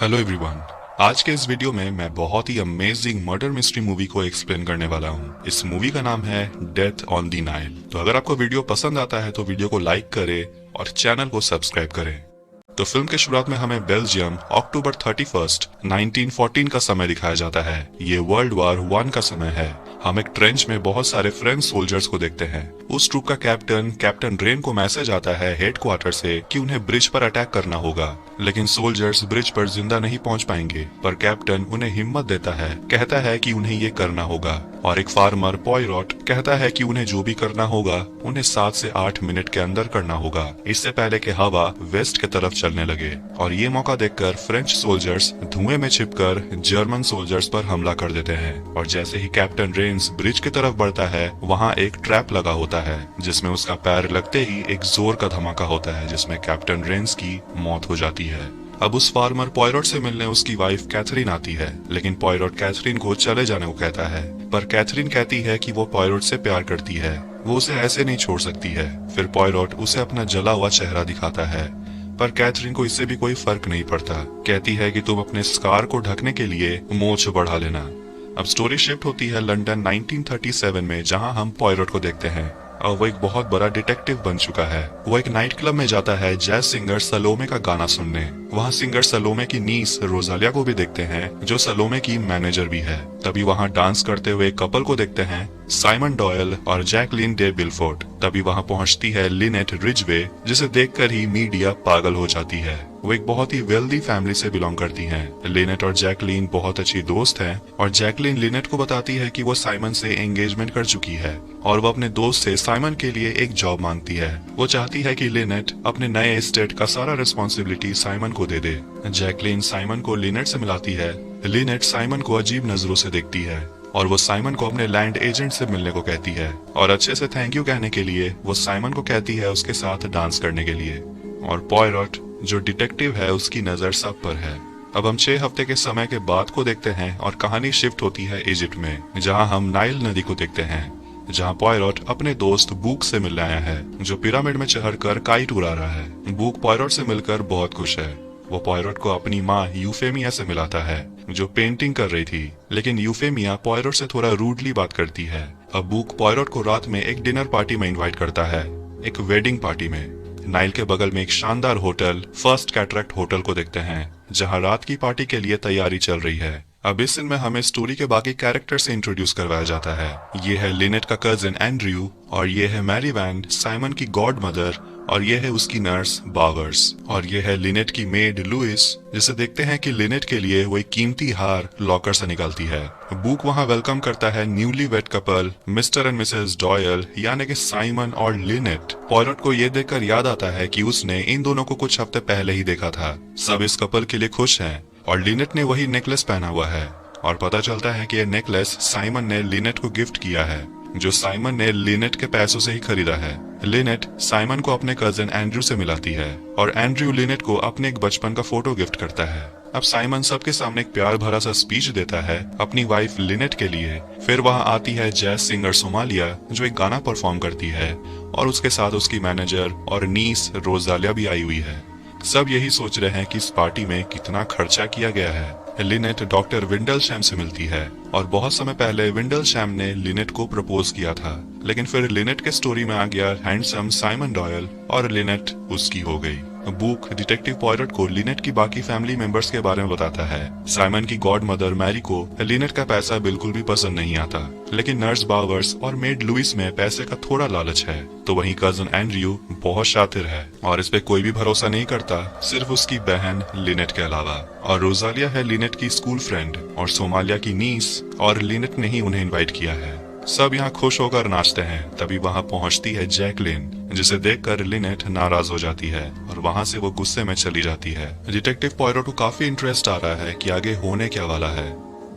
Hello everyone. आज के इस वीडियो में मैं बहुत ही अमेजिंग मर्डर मिस्ट्री मूवी को एक्सप्लेन करने वाला हूँ। इस मूवी का नाम है डेथ ऑन द नाइल। तो अगर आपको वीडियो पसंद आता है तो वीडियो को लाइक करें और चैनल को सब्सक्राइब करें। तो फिल्म के शुरुआत में हमें बेल्जियम अक्टूबर 31, 1914 का समय दिखाया जाता है। ये वर्ल्ड वॉर 1 का समय है। हम एक ट्रेंच में बहुत सारे फ्रेंच सोल्जर्स को देखते हैं। उस ट्रूप का कैप्टन रेन को मैसेज आता है हेडक्वार्टर से कि उन्हें ब्रिज पर अटैक करना होगा, लेकिन सोल्जर्स ब्रिज पर जिंदा नहीं पहुंच पाएंगे। पर कैप्टन उन्हें हिम्मत देता है, कहता है कि उन्हें ये करना होगा। और एक फार्मर पॉयरॉट कहता है कि उन्हें जो भी करना होगा उन्हें 7 से 8 मिनट के अंदर करना होगा, इससे पहले कि हवा वेस्ट की तरफ चलने लगे। और ये मौका देखकर फ्रेंच सोल्जर्स धुएं में छिपकर जर्मन सोल्जर्स पर हमला कर देते हैं। और जैसे ही कैप्टन रेन्स ब्रिज की तरफ बढ़ता है, वहाँ एक ट्रैप लगा होता है जिसमें उसका पैर लगते ही एक जोर का धमाका होता है, जिसमें कैप्टन रेन्स की मौत हो जाती है। अब उस फार्मर पॉयरॉट से मिलने उसकी वाइफ कैथरीन आती है, लेकिन पॉयरॉट कैथरीन को चले जाने को कहता है। पर कैथरीन कहती है कि वो पॉयरॉट से प्यार करती है, वो उसे ऐसे नहीं छोड़ सकती है। फिर पॉयरॉट उसे अपना जला हुआ चेहरा दिखाता है, पर कैथरीन को इससे भी कोई फर्क नहीं पड़ता। कहती है कि तुम अपने स्कार को ढकने के लिए मूंछ बढ़ा लेना। अब स्टोरी शिफ्ट होती है लंदन 1937 में, जहां हम पॉयरॉट को देखते हैं और वो एक बहुत बड़ा डिटेक्टिव बन चुका है। वो एक नाइट क्लब में जाता है जैज सिंगर सलोमे का गाना सुनने। वहाँ सिंगर सलोमे की नीस रोजालिया को भी देखते हैं, जो सलोमे की मैनेजर भी है। तभी वहाँ डांस करते हुए कपल को देखते हैं, साइमन डॉयल और जैकलीन डे बिलफोर्ड। तभी वहाँ पहुँचती है लिनेट रिजवे, जिसे देखकर ही मीडिया पागल हो जाती है। वो एक बहुत ही वेल्दी फैमिली से बिलोंग करती हैं। लिनेट और जैकलीन बहुत अच्छी दोस्त हैं और जैकलीन लिनेट को बताती है कि वो साइमन से एंगेजमेंट कर चुकी है और वो अपने दोस्त से साइमन के लिए एक जॉब मांगती है। वो चाहती है कि लिनेट अपने नए एस्टेट का सारा रिस्पॉन्सिबिलिटी साइमन को दे दे। जैकलीन साइमन को लिनेट से मिलाती है। लिनेट साइमन को अजीब नजरों से देखती है और वो साइमन को अपने लैंड एजेंट से मिलने को कहती है। और अच्छे से थैंक यू कहने के लिए वो साइमन को कहती है उसके साथ डांस करने के लिए। और पॉयरॉट जो डिटेक्टिव है, उसकी नजर सब पर है। अब हम 6 हफ्ते के समय के बाद को देखते हैं और कहानी शिफ्ट होती है इजिप्ट में, जहां हम नाइल नदी को देखते हैं, जहां पॉयरॉट अपने दोस्त बूक से मिलने आया है, जो पिरामिड में चढ़कर काइट उड़ा रहा है। बूक पॉयरॉट से मिलकर बहुत खुश है। वो पॉयरॉट को अपनी माँ यूफेमिया से मिलाता है, जो पेंटिंग कर रही थी, लेकिन यूफेमिया पॉयरॉट से थोड़ा रूडली बात करती है। अब बूक पॉयरॉट को रात में एक डिनर पार्टी में इन्वाइट करता है, एक वेडिंग पार्टी में। नाइल के बगल में एक शानदार होटल फर्स्ट कैटरेक्ट होटल को देखते हैं, जहां रात की पार्टी के लिए तैयारी चल रही है। अब इस सीन में हमें स्टोरी के बाकी कैरेक्टर से इंट्रोड्यूस करवाया जाता है। ये है लिनेट का कजिन एंड्रयू, और ये है मैरी वैन, साइमन की गॉड मदर, और ये है उसकी नर्स बावर्स, और ये है लिनेट की मेड लुइस, जिसे देखते हैं कि लिनेट के लिए वो एक कीमती हार लॉकर से निकालती है। बूक वहाँ वेलकम करता है newly wed couple Mr and Mrs Doyle, यानी कि साइमन और लिनेट। पॉयरॉट को ये देखकर याद आता है कि उसने इन दोनों को कुछ हफ्ते पहले ही देखा था। सब इस कपल के लिए खुश हैं और लिनेट ने वही नेकलेस पहना हुआ है, और पता चलता है कि यह नेकलेस साइमन ने लिनेट को गिफ्ट किया है, जो साइमन ने लिनेट के पैसों से ही खरीदा है। लिनेट साइमन को अपने कजिन एंड्रयू से मिलाती है और एंड्रयू लिनेट को अपने एक बचपन का फोटो गिफ्ट करता है। अब साइमन सबके सामने एक प्यार भरा सा स्पीच देता है अपनी वाइफ लिनेट के लिए। फिर वहाँ आती है जैज सिंगर सोमालिया, जो एक गाना परफॉर्म करती है, और उसके साथ उसकी मैनेजर और नीस रोजालिया भी आई हुई है। सब यही सोच रहे हैं कि इस पार्टी में कितना खर्चा किया गया है। लिनेट डॉक्टर विंडलशैम से मिलती है और बहुत समय पहले विंडलशैम ने लिनेट को प्रपोज किया था, लेकिन फिर लिनेट के स्टोरी में आ गया हैंडसम साइमन डॉयल और लिनेट उसकी हो गई। बूक डिटेक्टिव पॉयरॉट को लिनेट की बाकी फैमिली मेंबर्स के बारे में बताता है। साइमन की गॉड मदर मैरी को लिनेट का पैसा बिल्कुल भी पसंद नहीं आता, लेकिन नर्स बावर्स और मेड लुइस में पैसे का थोड़ा लालच है। तो वहीं कजिन एंड्रयू बहुत शातिर है और इस पे कोई भी भरोसा नहीं करता, सिर्फ उसकी बहन लिनेट के अलावा। और रोजालिया है लिनेट की स्कूल फ्रेंड और सोमालिया की नीस, और लिनेट ने ही उन्हें इन्वाइट किया है। सब यहाँ खुश होकर नाचते हैं। तभी वहाँ पहुँचती है जैकलिन, जिसे देखकर लिनेट नाराज हो जाती है और वहाँ से वो गुस्से में चली जाती है। डिटेक्टिव पॉयरॉट को काफी इंटरेस्ट आ रहा है कि आगे होने क्या वाला है।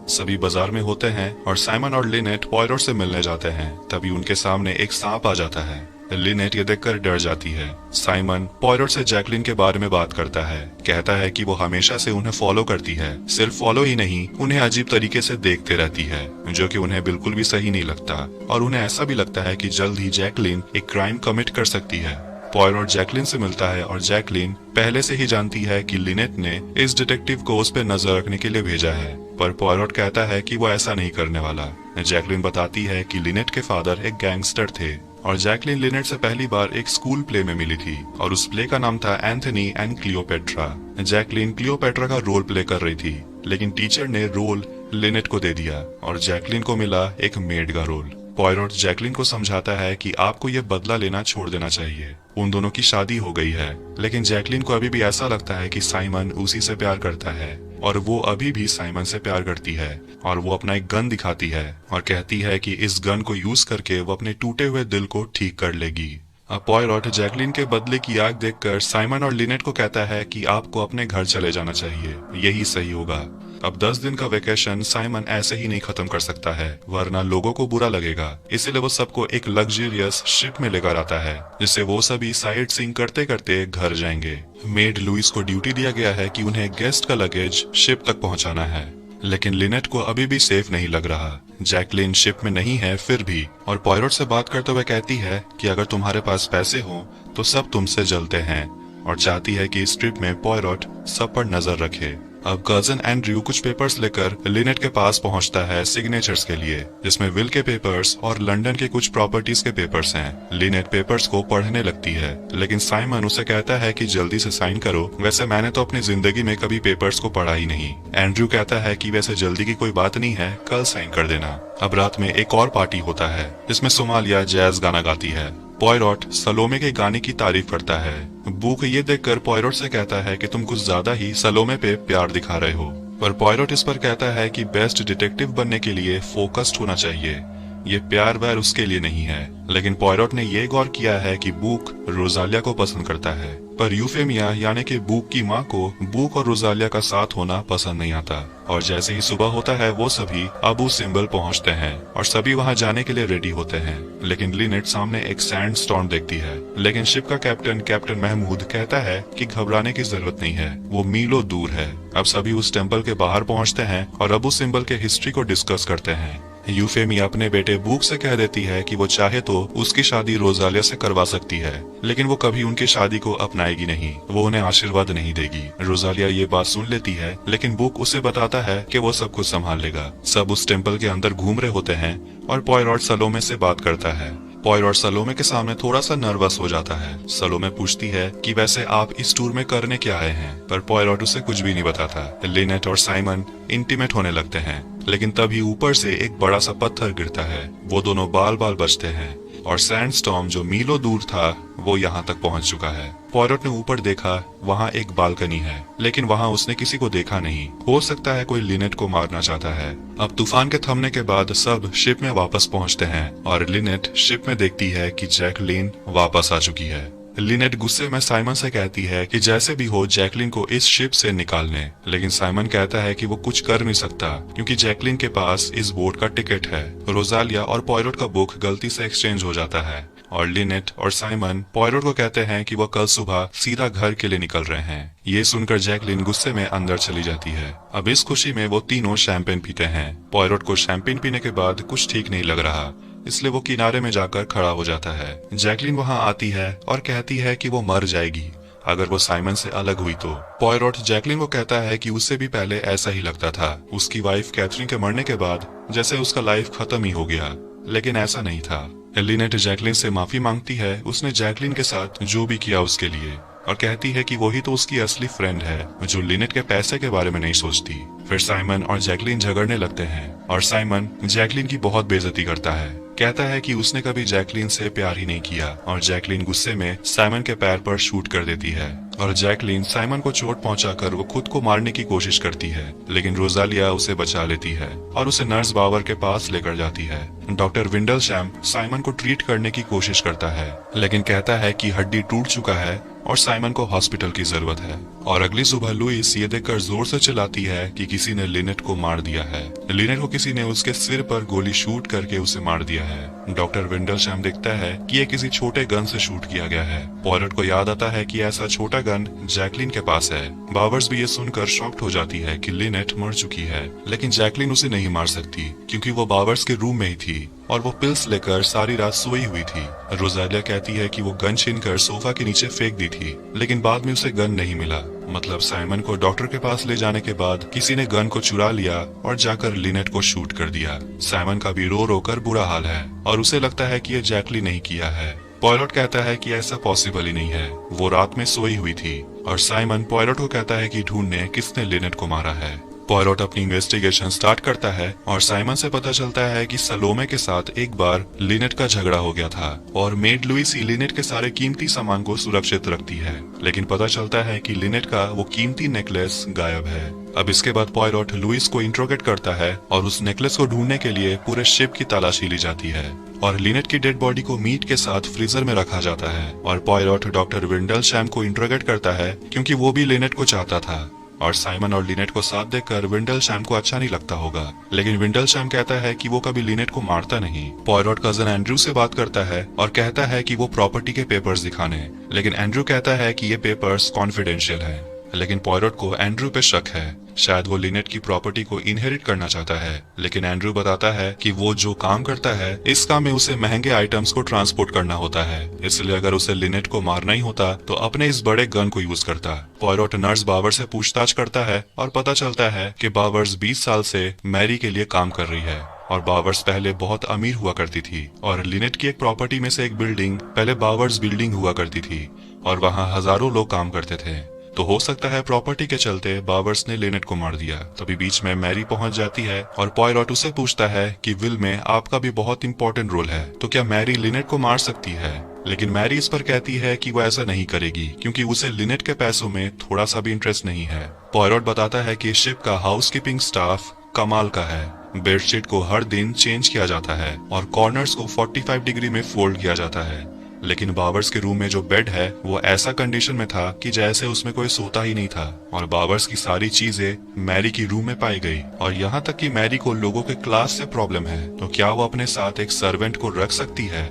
सभी बाजार में होते हैं और साइमन और लिनेट पॉयरॉट से मिलने जाते हैं। तभी उनके सामने एक सांप आ जाता है। लिनेट ये देखकर डर जाती है। साइमन पॉयरॉट से जैकलिन के बारे में बात करता है, कहता है कि वो हमेशा से उन्हें फॉलो करती है। सिर्फ फॉलो ही नहीं, उन्हें अजीब तरीके से देखते रहती है, जो कि उन्हें बिल्कुल भी सही नहीं लगता। और उन्हें ऐसा भी लगता है कि जल्द ही जैकलिन एक क्राइम कमिट कर सकती है। पॉयरोट जैकलिन से मिलता है और जैकलिन पहले से ही जानती है कि लिनेट ने इस डिटेक्टिव को उस पर नजर रखने के लिए भेजा है, पर पॉयरोट कहता है कि वो ऐसा नहीं करने वाला। जैकलिन बताती है कि लिनेट के फादर एक गैंगस्टर थे और जैकलिन लिनेट से पहली बार एक स्कूल प्ले में मिली थी और उस प्ले का नाम था Anthony and Cleopatra. Jacqueline Cleopatra का रोल प्ले कर रही थी, लेकिन टीचर ने रोल लिनेट को दे दिया और जैकलिन को मिला एक मेड का रोल। पॉयरोट जैकलिन को समझाता है कि आपको ये बदला लेना छोड़ देना चाहिए। उन दोनों की शादी हो गई है, लेकिन जैकलिन को अभी भी ऐसा लगता है कि साइमन उसी से प्यार करता है और वो अभी भी साइमन से प्यार करती है और वो अपना एक गन दिखाती है और कहती है कि इस गन को यूज करके वो अपने टूटे हुए दिल को ठीक कर लेगी। अब पॉयरोट जैकलिन के बदले की आग देखकर साइमन और लिनेट को कहता है कि आपको अपने घर चले जाना चाहिए, यही सही होगा। अब 10 दिन का वेकेशन साइमन ऐसे ही नहीं खत्म कर सकता है, वरना लोगों को बुरा लगेगा। इसीलिए वो सबको एक लग्जरियस शिप में लेकर आता है, जिससे वो सभी साइट सीइंग करते करते घर जाएंगे। मेड लुइस को ड्यूटी दिया गया है कि उन्हें गेस्ट का लगेज शिप तक पहुंचाना है, लेकिन लिनेट को अभी भी सेफ नहीं लग रहा। जैकलिन शिप में नहीं है फिर भी, और पॉयरोट से बात करते हुए कहती है कि अगर तुम्हारे पास पैसे हो तो सब तुमसे जलते हैं, और चाहती है कि इस ट्रिप में पॉयरोट सब पर नजर रखे। अब कजन एंड्रयू कुछ पेपर्स लेकर लिनेट के पास पहुंचता है सिग्नेचर्स के लिए, जिसमें विल के पेपर्स और लंदन के कुछ प्रॉपर्टीज के पेपर्स हैं। लिनेट पेपर्स को पढ़ने लगती है, लेकिन साइमन उसे कहता है कि जल्दी से साइन करो, वैसे मैंने तो अपनी जिंदगी में कभी पेपर्स को पढ़ा ही नहीं। एंड्रयू कहता है कि वैसे जल्दी की कोई बात नहीं है, कल साइन कर देना। अब रात में एक और पार्टी होता है जिसमें सोमालिया जैज गाना गाती है। पॉयरोट सलोमे के गाने की तारीफ करता है। बुक ये देखकर पॉयरोट से कहता है कि तुम कुछ ज्यादा ही सलोमे पे प्यार दिखा रहे हो, पर पॉयरोट इस पर कहता है कि बेस्ट डिटेक्टिव बनने के लिए फोकस्ड होना चाहिए, ये प्यार व्यार उसके लिए नहीं है। लेकिन पॉयरोट ने ये गौर किया है कि बुक रोजालिया को पसंद करता है, पर यूफेमिया यानी कि बुक की माँ को बुक और रोजालिया का साथ होना पसंद नहीं आता। और जैसे ही सुबह होता है वो सभी अबू सिंबल पहुंचते हैं और सभी वहां जाने के लिए रेडी होते हैं, लेकिन लिनेट सामने एक सैंड स्टॉर्म देखती है। लेकिन शिप का कैप्टन महमूद कहता है कि घबराने की जरूरत नहीं है, वो मीलों दूर है। अब सभी उस टेम्पल के बाहर पहुंचते हैं और अबू सिंबल के हिस्ट्री को डिस्कस करते हैं। यूफेमी अपने बेटे बुक से कह देती है कि वो चाहे तो उसकी शादी रोजालिया से करवा सकती है, लेकिन वो कभी उनकी शादी को अपनाएगी नहीं, वो उन्हें आशीर्वाद नहीं देगी। रोजालिया ये बात सुन लेती है, लेकिन बुक उसे बताता है कि वो सब कुछ संभाल लेगा। सब उस टेम्पल के अंदर घूम रहे होते हैं और पॉयरोट सलोमे से बात करता है। पॉयरोट सलोमे के सामने थोड़ा सा नर्वस हो जाता है। सलोमे पूछती है कि वैसे आप इस टूर में करने क्या आए हैं, पर पॉयरोट उसे कुछ भी नहीं बताता। लिनेट और साइमन इंटीमेट होने लगते हैं, लेकिन तभी ऊपर से एक बड़ा सा पत्थर गिरता है। वो दोनों बाल बाल बचते हैं और सैंडस्टॉर्म जो मीलों दूर था वो यहाँ तक पहुँच चुका है। पॉयरोट ने ऊपर देखा, वहाँ एक बालकनी है, लेकिन वहाँ उसने किसी को देखा नहीं। हो सकता है कोई लिनेट को मारना चाहता है। अब तूफान के थमने के बाद सब शिप में वापस पहुँचते हैं और लिनेट शिप में देखती है कि जैकलिन वापस आ चुकी है। लिनेट गुस्से में साइमन से कहती है कि जैसे भी हो जैकलिन को इस शिप से निकालने, लेकिन साइमन कहता है कि वो कुछ कर नहीं सकता क्योंकि जैकलिन के पास इस बोट का टिकट है। रोजालिया और पॉयरोट का बुक गलती से एक्सचेंज हो जाता है और लिनेट और साइमन पॉयरोट को कहते हैं कि वो कल सुबह सीधा घर के लिए निकल रहे हैं। ये सुनकर जैकलिन गुस्से में अंदर चली जाती है। अब इस खुशी में वो तीनों शैंपेन पीते हैं। पॉयरोट को शैंपेन पीने के बाद कुछ ठीक नहीं लग रहा, इसलिए वो किनारे में जाकर खड़ा हो जाता है। जैकलिन वहां आती है और कहती है कि वो मर जाएगी अगर वो साइमन से अलग हुई तो। पॉयरोट जैकलिन को कहता है कि उससे भी पहले ऐसा ही लगता था। उसकी वाइफ कैथरीन के मरने के बाद जैसे उसका लाइफ खत्म ही हो गया, लेकिन ऐसा नहीं था। लिनेट जैकलिन से माफी मांगती है उसने जैकलिन के साथ जो भी किया उसके लिए, और कहती है कि वही तो उसकी असली फ्रेंड है जो लिनेट के पैसे के बारे में नहीं सोचती। फिर साइमन और जैकलिन झगड़ने लगते हैं और साइमन जैकलिन की बहुत बेइज्जती करता है, कहता है कि उसने कभी जैकलिन से प्यार ही नहीं किया, और जैकलिन गुस्से में साइमन के पैर पर शूट कर देती है और जैकलिन साइमन को चोट पहुंचाकर वो खुद को मारने की कोशिश करती है, लेकिन रोजालिया उसे बचा लेती है और उसे नर्स बावर के पास लेकर जाती है। डॉक्टर विंडलशैम साइमन को ट्रीट करने की कोशिश करता है, लेकिन कहता है कि हड्डी टूट चुका है और साइमन को हॉस्पिटल की जरूरत है। और अगली सुबह लुइस ये देखकर जोर से चिल्लाती है कि किसी ने लिनेट को मार दिया है। लिनेट को किसी ने उसके सिर पर गोली शूट करके उसे मार दिया है। डॉक्टर विंडलशैम देखता है कि ये किसी छोटे गन से शूट किया गया है। पॉयरोट को याद आता है कि ऐसा छोटा गन जैकलिन के पास है। बावर्स भी ये सुनकर शॉक्ड हो जाती है कि लिनेट मर चुकी है, लेकिन जैकलिन उसे नहीं मार सकती क्योंकि वो बावर्स के रूम में ही थी और वो पिल्स लेकर सारी रात सोई हुई थी। रोजालिया कहती है कि वो गन छीनकर सोफा के नीचे फेंक दी थी, लेकिन बाद में उसे गन नहीं मिला। मतलब साइमन को डॉक्टर के पास ले जाने के बाद किसी ने गन को चुरा लिया और जाकर लिनेट को शूट कर दिया। साइमन का भी रो रो कर बुरा हाल है और उसे लगता है कि ये जैकलिन नहीं किया है। पॉयलट कहता है कि ऐसा पॉसिबल ही नहीं है, वो रात में सोई हुई थी। और साइमन पॉयलट को कहता है कि ढूंढने किसने लिनेट को मारा है। पॉयलट अपनी इन्वेस्टिगेशन स्टार्ट करता है और साइमन से पता चलता है कि सलोमे के साथ एक बार लिनेट का झगड़ा हो गया था और मेड लुइस ही लिनेट के सारे कीमती सामान को सुरक्षित रखती है, लेकिन पता चलता है कि लिनेट का वो कीमती नेकलेस गायब है। अब इसके बाद पॉयलट लुइस को इंट्रोगेट करता है और उस नेकलेस को ढूंढने के लिए पूरे शिप की तलाशी ली जाती है और लिनेट की डेड बॉडी को मीट के साथ फ्रीजर में रखा जाता है। और पॉयलट डॉक्टर विंडलशैम को इंट्रोगेट करता है क्योंकि वो भी लिनेट को चाहता था। और साइमन और लिनेट को साथ देखकर विंडलशैम को अच्छा नहीं लगता होगा, लेकिन विंडलशैम कहता है कि वो कभी लिनेट को मारता नहीं। पॉयलट कजन एंड्रू से बात करता है और कहता है कि वो प्रॉपर्टी के पेपर्स दिखाने, लेकिन एंड्रू कहता है कि ये पेपर्स कॉन्फिडेंशियल है। लेकिन पॉयलट को एंड्रू पे शक है, शायद वो लिनेट की प्रॉपर्टी को इनहेरिट करना चाहता है। लेकिन एंड्रू बताता है कि वो जो काम करता है इस काम में उसे महंगे आइटम्स को ट्रांसपोर्ट करना होता है, इसलिए अगर उसे लिनेट को मारना ही होता तो अपने इस बड़े गन को यूज करता। पॉयलट नर्स बावर से पूछताछ करता है और पता चलता है कि बावर्स 20 साल से मैरी के लिए काम कर रही है और बावर्स पहले बहुत अमीर हुआ करती थी और लिनेट की एक प्रॉपर्टी में से एक बिल्डिंग पहले बावर्स बिल्डिंग हुआ करती थी और वहाँ हजारों लोग काम करते थे। तो हो सकता है प्रॉपर्टी के चलते बावर्स ने लिनेट को मार दिया। तभी बीच में मैरी पहुंच जाती है और पॉयलट उससे पूछता है कि विल में आपका भी बहुत इंपॉर्टेंट रोल है, तो क्या मैरी लिनेट को मार सकती है। लेकिन मैरी इस पर कहती है कि वो ऐसा नहीं करेगी क्योंकि उसे लिनेट के पैसों में थोड़ा सा भी इंटरेस्ट नहीं है। पॉयलट बताता है कि शिप का हाउसकीपिंग स्टाफ कमाल का है। बेडशीट को हर दिन चेंज किया जाता है और कॉर्नर्स को 45 डिग्री में फोल्ड किया जाता है, लेकिन बावर्स के रूम में जो बेड है वो ऐसा कंडीशन में था कि जैसे उसमें कोई सोता ही नहीं था। और बावर्स की सारी चीजें मैरी की रूम में पाई गई और यहाँ तक कि मैरी को लोगों के क्लास से प्रॉब्लम है, तो क्या वो अपने साथ एक सर्वेंट को रख सकती है।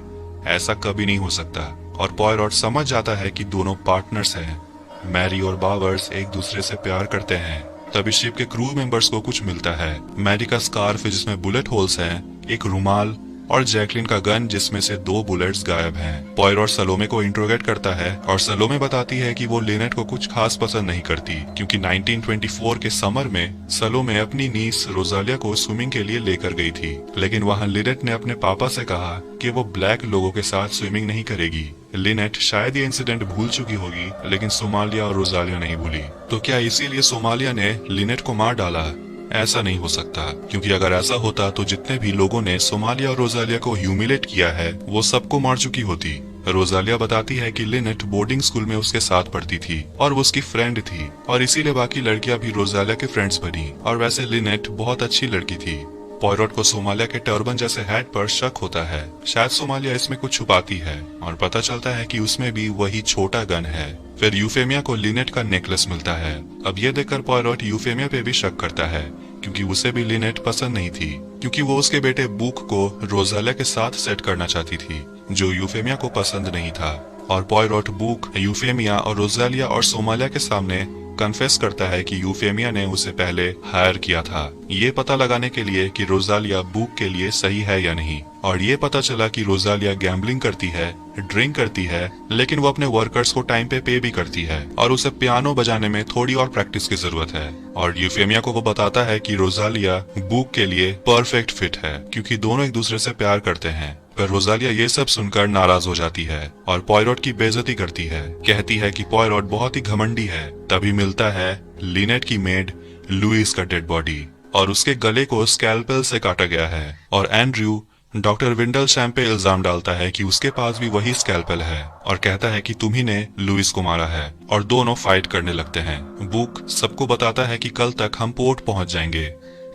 ऐसा कभी नहीं हो सकता। और पॉयलट समझ जाता है कि दोनों पार्टनर्स हैं। मैरी और बावर्स एक दूसरे से प्यार करते हैं। तभी शिप के क्रू मेंबर्स को कुछ मिलता है। मैरी का स्कार्फ जिसमें बुलेट होल्स हैं, एक रुमाल और जैकलिन का गन जिसमें से 2 बुलेट्स गायब हैं। पॉयलट सलोमे को इंट्रोगेट करता है और सलोमे बताती है कि वो लिनेट को कुछ खास पसंद नहीं करती क्योंकि 1924 के समर में सलोमे अपनी नीस रोजालिया को स्विमिंग के लिए लेकर गई थी, लेकिन वहाँ लिनेट ने अपने पापा से कहा कि वो ब्लैक लोगों के साथ स्विमिंग नहीं करेगी। लिनेट शायद ये इंसिडेंट भूल चुकी होगी, लेकिन सोमालिया और रोजालिया नहीं भूली। तो क्या इसीलिए सोमालिया ने लिनेट को मार डाला? ऐसा नहीं हो सकता, क्योंकि अगर ऐसा होता तो जितने भी लोगों ने सोमालिया और रोजालिया को ह्यूमिलेट किया है वो सबको मार चुकी होती। रोजालिया बताती है कि लिनेट बोर्डिंग स्कूल में उसके साथ पढ़ती थी और वो उसकी फ्रेंड थी और इसीलिए बाकी लड़कियां भी रोजालिया के फ्रेंड्स बनी और वैसे लिनेट बहुत अच्छी लड़की थी। पॉयलट को सोमालिया के टर्बन जैसे हैट पर शक होता है, शायद सोमालिया इसमें कुछ छुपाती है और पता चलता है कि उसमें भी वही छोटा गन है। फिर यूफेमिया को लिनेट का नेकलेस मिलता है। अब ये देखकर पॉयलट यूफेमिया पे भी शक करता है क्योंकि उसे भी लिनेट पसंद नहीं थी, क्योंकि वो उसके बेटे बुक को रोजालिया के साथ सेट करना चाहती थी जो यूफेमिया को पसंद नहीं था। और पॉयलट बुक, यूफेमिया और रोजालिया और सोमालिया के सामने कन्फेस करता है कि यूफेमिया ने उसे पहले हायर किया था, ये पता लगाने के लिए कि रोजालिया बुक के लिए सही है या नहीं। और ये पता चला कि रोजालिया गैम्बलिंग करती है, ड्रिंक करती है, लेकिन वो अपने वर्कर्स को टाइम पे भी करती है और उसे पियानो बजाने में थोड़ी और प्रैक्टिस की जरूरत है। और यूफेमिया को वो बताता है कि रोजालिया बुक के लिए परफेक्ट फिट है क्योंकि दोनों एक दूसरे से प्यार करते हैं। पर रोजालिया ये सब सुनकर नाराज हो जाती है और पॉयलट की बेइज्जती करती है, कहती है कि पॉयलट बहुत ही घमंडी है। तभी मिलता है लिनेट की मेड लुइस का डेड बॉडी और उसके गले को स्कैल्पेल से काटा गया है। और एंड्रयू डॉक्टर विंडलशैम पे इल्जाम डालता है कि उसके पास भी वही स्कैल्पेल है और कहता है कि तुम्ही ने लुइस को मारा है और दोनों फाइट करने लगते हैं। बुक सबको बताता है कि कल तक हम पोर्ट पहुंच जाएंगे,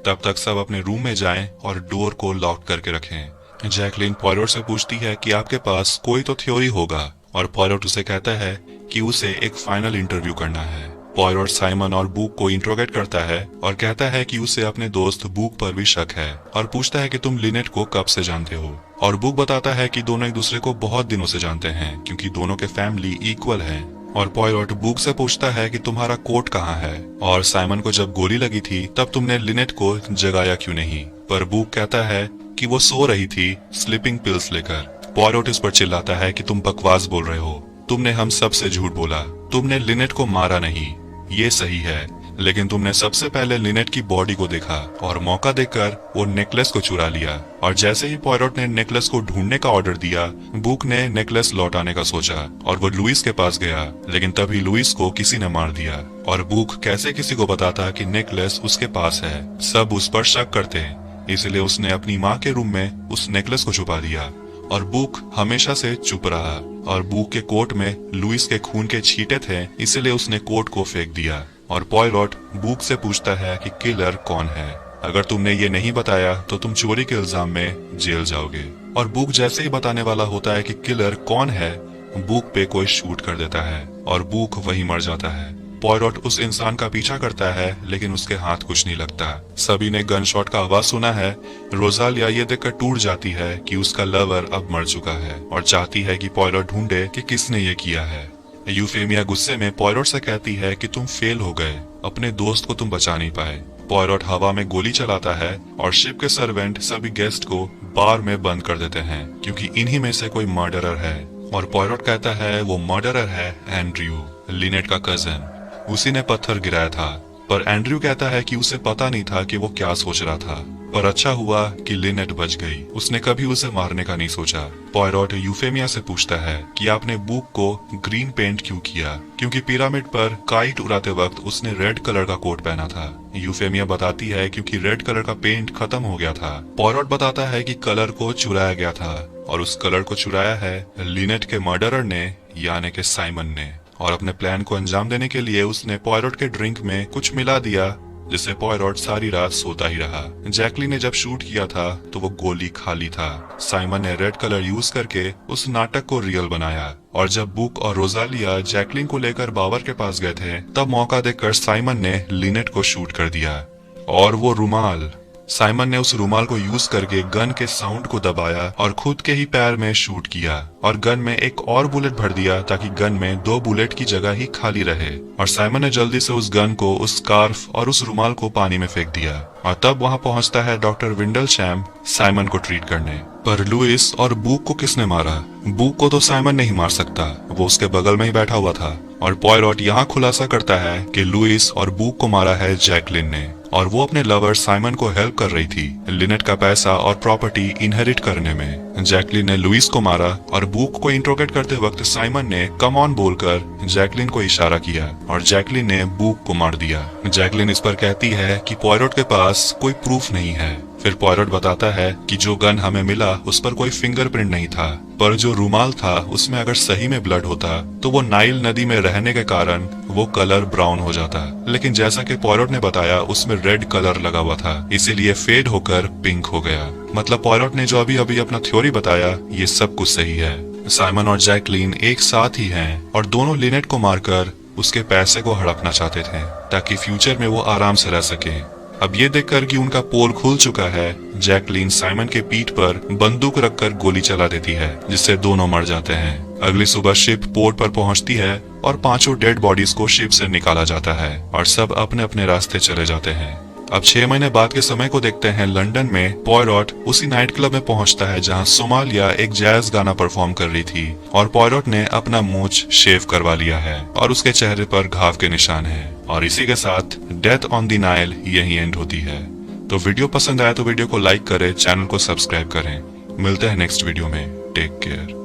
तब तक सब अपने रूम में जाएं और डोर को लॉक करके रखें। जैकलिन पॉयलट से पूछती है कि आपके पास कोई तो थ्योरी होगा और पॉयलट उसे कहता है कि उसे एक फाइनल इंटरव्यू करना है। पॉयलट साइमन और बुक को इंट्रोगेट करता है और कहता है कि उसे अपने दोस्त बुक पर भी शक है और पूछता है कि तुम लिनेट को कब से जानते हो। और बुक बताता है कि दोनों एक दूसरे को बहुत दिनों से जानते हैं क्योंकि दोनों के फैमिली इक्वल है। और पॉयरोट बुक से पूछता है कि तुम्हारा कोट कहाँ है, और साइमन को जब गोली लगी थी तब तुमने लिनेट को जगाया क्यों नहीं। पर बुक कहता है कि वो सो रही थी स्लीपिंग पिल्स लेकर। पॉयरोट इस पर चिल्लाता है कि तुम बकवास बोल रहे हो, तुमने हम सब से झूठ बोला, तुमने लिनेट को मारा नहीं, ये सही है, लेकिन तुमने सबसे पहले लिनेट की बॉडी को देखा और मौका देकर वो नेकलेस को चुरा लिया। और जैसे ही पॉयरोट ने नेकलेस को ढूंढने का ऑर्डर दिया, बुक ने नेकलेस लौटाने का सोचा और वो लुइस के पास गया, लेकिन तभी लुइस को किसी ने मार दिया। और बुक कैसे किसी को बताता कि नेकलेस उसके पास है। सब उस पर शक करते, इसलिए उसने अपनी माँ के रूम में उस नेकलेस को छुपा दिया। और बुक हमेशा से चुप रहा, और बुक के कोट में लुइस के खून के छींटे थे, इसलिए उसने कोट को फेंक दिया। और पॉयरोट बुक से पूछता है कि किलर कौन है। अगर तुमने ये नहीं बताया तो तुम चोरी के इल्जाम में जेल जाओगे। और बुक जैसे ही बताने वाला होता है कि किलर कौन है, बुक पे कोई शूट कर देता है और बुक वहीं मर जाता है। पॉयरोट उस इंसान का पीछा करता है, लेकिन उसके हाथ कुछ नहीं लगता। सभी ने गन शॉट का आवाज सुना है। रोजालिया ये देखकर टूट जाती है कि उसका लवर अब मर चुका है और चाहती है कि पॉयरोट ढूंढे कि किसने ये किया है। यूफेमिया गुस्से में पॉयरोट से कहती है कि तुम फेल हो गए, अपने दोस्त को तुम बचा नहीं पाए। पॉयरोट हवा में गोली चलाता है और शिप के सर्वेंट सभी गेस्ट को बार में बंद कर देते हैं, क्योंकि इन्हीं में से कोई मर्डरर है। और पॉयरोट कहता है वो मर्डरर है एंड्रयू, लिनेट का कजन। उसी ने पत्थर गिराया था। पर एंड्रयू कहता है कि उसे पता नहीं था कि वो क्या सोच रहा था, पर अच्छा हुआ कि लिनेट बच गई, उसने कभी उसे मारने का नहीं सोचा। पॉयरोट यूफेमिया से पूछता है कि आपने बुक को ग्रीन पेंट क्यों किया, क्योंकि पिरामिड पर काइट उड़ाते वक्त उसने रेड कलर का कोट पहना था। यूफेमिया बताती है क्योंकि रेड कलर का पेंट खत्म हो गया था। पॉयरोट बताता है कि कलर को चुराया गया था, और उस कलर को चुराया है लिनेट के मर्डरर ने, यानी कि साइमन ने। और अपने प्लान को अंजाम देने के लिए उसने पॉयरोट के ड्रिंक में कुछ मिला दिया, जिससे पॉयरोट सारी रात सोता ही रहा। जैकलिन ने जब शूट किया था तो वो गोली खाली था। साइमन ने रेड कलर यूज करके उस नाटक को रियल बनाया। और जब बुक और रोजालिया जैकलिन को लेकर बावर के पास गए थे, तब मौका देकर साइमन ने लिनेट को शूट कर दिया। और वो रुमाल, साइमन ने उस रुमाल को यूज करके गन के साउंड को दबाया और खुद के ही पैर में शूट किया, और गन में एक और बुलेट भर दिया ताकि गन में 2 बुलेट की जगह ही खाली रहे। और साइमन ने जल्दी से उस गन को, उस स्कार्फ और उस रुमाल को पानी में फेंक दिया। और तब वहां पहुंचता है डॉक्टर विंडलशैम साइमन को ट्रीट करने। पर लुइस और बुक को किसने मारा? बुक को तो साइमन नहीं मार सकता, वो उसके बगल में ही बैठा हुआ था। और पॉयरोट यहाँ खुलासा करता है कि लुइस और बुक को मारा है जैकलिन ने, और वो अपने लवर साइमन को हेल्प कर रही थी लिनेट का पैसा और प्रॉपर्टी इनहेरिट करने में। जैकलिन ने लुइस को मारा, और बुक को इंट्रोगेट करते वक्त साइमन ने कम ऑन बोलकर जैकलिन को इशारा किया, और जैकलिन ने बुक को मार दिया। जैकलिन इस पर कहती है कि पॉयरोट के पास कोई प्रूफ नहीं है। फिर पॉयरोट बताता है कि जो गन हमें मिला उस पर कोई फिंगरप्रिंट नहीं था, पर जो रुमाल था उसमें अगर सही में ब्लड होता तो वो नाइल नदी में रहने के कारण वो कलर ब्राउन हो जाता। लेकिन जैसा कि पॉयरोट ने बताया उसमें रेड कलर लगा हुआ था, इसीलिए फेड होकर पिंक हो गया। मतलब पॉयरोट ने जो अभी अभी अपना थ्योरी बताया ये सब कुछ सही है। साइमन और जैकलिन एक साथ ही हैं, और दोनों लिनेट को मारकर उसके पैसे को हड़पना चाहते थे ताकि फ्यूचर में वो आराम से रह सके। अब ये देखकर कि उनका पोल खुल चुका है, जैकलिन साइमन के पीठ पर बंदूक रखकर गोली चला देती है, जिससे दोनों मर जाते हैं। अगली सुबह शिप पोर्ट पर पहुंचती है और 5 डेड बॉडीज को शिप से निकाला जाता है, और सब अपने अपने रास्ते चले जाते हैं। अब 6 महीने बाद के समय को देखते हैं। लंदन में पॉयरोट उसी नाइट क्लब में पहुंचता है जहां सोमालिया एक जैज गाना परफॉर्म कर रही थी, और पॉयरोट ने अपना मूंछ शेव करवा लिया है और उसके चेहरे पर घाव के निशान हैं। और इसी के साथ डेथ ऑन द नाइल यही एंड होती है। तो वीडियो पसंद आया तो वीडियो को लाइक करें, चैनल को सब्सक्राइब करें। मिलते हैं नेक्स्ट वीडियो में। Take care.